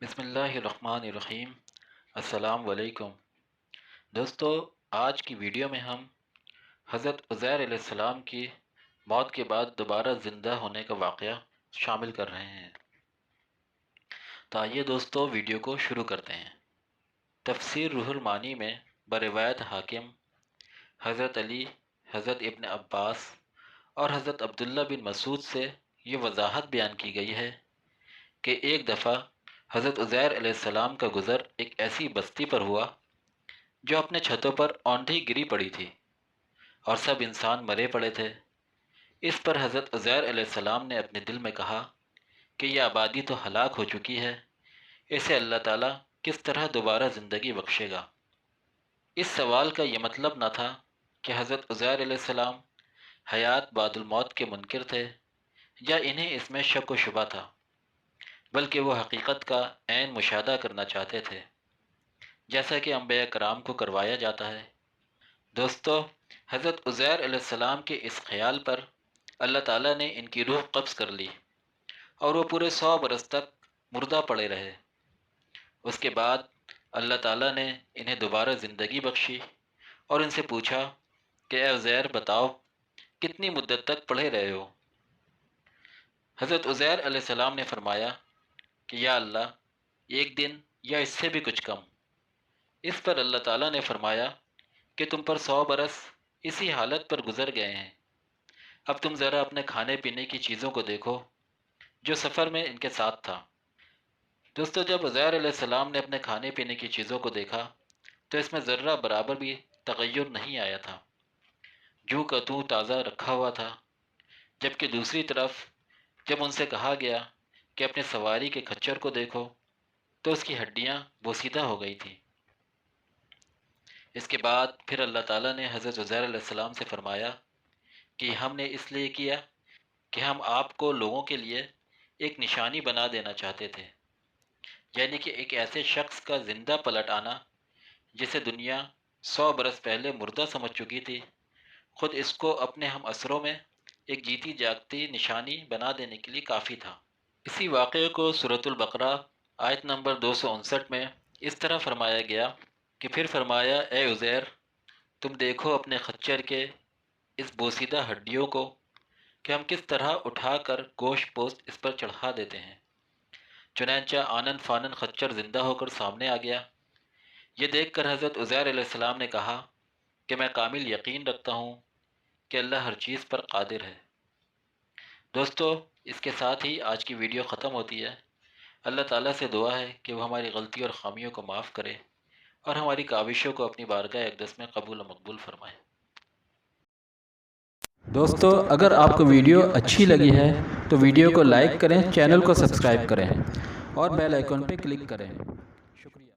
بسم اللہ الرحمن الرحیم۔ السلام علیکم دوستو، آج کی ویڈیو میں ہم حضرت عزیر علیہ السلام کی موت کے بعد دوبارہ زندہ ہونے کا واقعہ شامل کر رہے ہیں۔ تو آئیے دوستو ویڈیو کو شروع کرتے ہیں۔ تفسیر روح المعانی میں بروایت حاکم حضرت علی، حضرت ابن عباس اور حضرت عبداللہ بن مسعود سے یہ وضاحت بیان کی گئی ہے کہ ایک دفعہ حضرت عزیر علیہ السلام کا گزر ایک ایسی بستی پر ہوا جو اپنے چھتوں پر اوندھی گری پڑی تھی اور سب انسان مرے پڑے تھے۔ اس پر حضرت عزیر علیہ السلام نے اپنے دل میں کہا کہ یہ آبادی تو ہلاک ہو چکی ہے، اسے اللہ تعالیٰ کس طرح دوبارہ زندگی بخشے گا؟ اس سوال کا یہ مطلب نہ تھا کہ حضرت عزیر علیہ السلام حیات بعد الموت کے منکر تھے یا انہیں اس میں شک و شبہ تھا، بلکہ وہ حقیقت کا عین مشاہدہ کرنا چاہتے تھے، جیسا کہ انبیاء کرام کو کروایا جاتا ہے۔ دوستو، حضرت عزیر علیہ السلام کے اس خیال پر اللہ تعالیٰ نے ان کی روح قبض کر لی اور وہ پورے 100 برس تک مردہ پڑے رہے۔ اس کے بعد اللہ تعالیٰ نے انہیں دوبارہ زندگی بخشی اور ان سے پوچھا کہ اے عزیر، بتاؤ کتنی مدت تک پڑے رہے ہو؟ حضرت عزیر علیہ السلام نے فرمایا کہ یا اللہ، ایک دن یا اس سے بھی کچھ کم۔ اس پر اللہ تعالیٰ نے فرمایا کہ تم پر 100 برس اسی حالت پر گزر گئے ہیں، اب تم ذرا اپنے کھانے پینے کی چیزوں کو دیکھو جو سفر میں ان کے ساتھ تھا۔ دوستو، جب عزیر علیہ السلام نے اپنے کھانے پینے کی چیزوں کو دیکھا تو اس میں ذرہ برابر بھی تغیر نہیں آیا تھا، جو کا توں تازہ رکھا ہوا تھا، جبکہ دوسری طرف جب ان سے کہا گیا کہ اپنے سواری کے کھچر کو دیکھو تو اس کی ہڈیاں بوسیدہ ہو گئی تھیں۔ اس کے بعد پھر اللہ تعالیٰ نے حضرت عزیر علیہ السلام سے فرمایا کہ ہم نے اس لیے کیا کہ ہم آپ کو لوگوں کے لیے ایک نشانی بنا دینا چاہتے تھے، یعنی کہ ایک ایسے شخص کا زندہ پلٹ آنا جسے دنیا 100 برس پہلے مردہ سمجھ چکی تھی، خود اس کو اپنے ہم اثروں میں ایک جیتی جاگتی نشانی بنا دینے کے لیے کافی تھا۔ اسی واقعے کو سورۃ البقرہ آیت نمبر 259 میں اس طرح فرمایا گیا کہ پھر فرمایا، اے عزیر، تم دیکھو اپنے خچر کے اس بوسیدہ ہڈیوں کو کہ ہم کس طرح اٹھا کر گوشت پوست اس پر چڑھا دیتے ہیں۔ چنانچہ آنن فانن خچر زندہ ہو کر سامنے آ گیا۔ یہ دیکھ کر حضرت عزیر علیہ السلام نے کہا کہ میں کامل یقین رکھتا ہوں کہ اللہ ہر چیز پر قادر ہے۔ دوستو، اس کے ساتھ ہی آج کی ویڈیو ختم ہوتی ہے۔ اللہ تعالیٰ سے دعا ہے کہ وہ ہماری غلطی اور خامیوں کو معاف کرے اور ہماری کاوشوں کو اپنی بارگاہ اقدس میں قبول و مقبول فرمائے۔ دوستو، اگر آپ کو ویڈیو اچھی لگی ہے تو ویڈیو کو لائک کریں، چینل کو سبسکرائب کریں اور بیل آئیکن پہ کلک کریں۔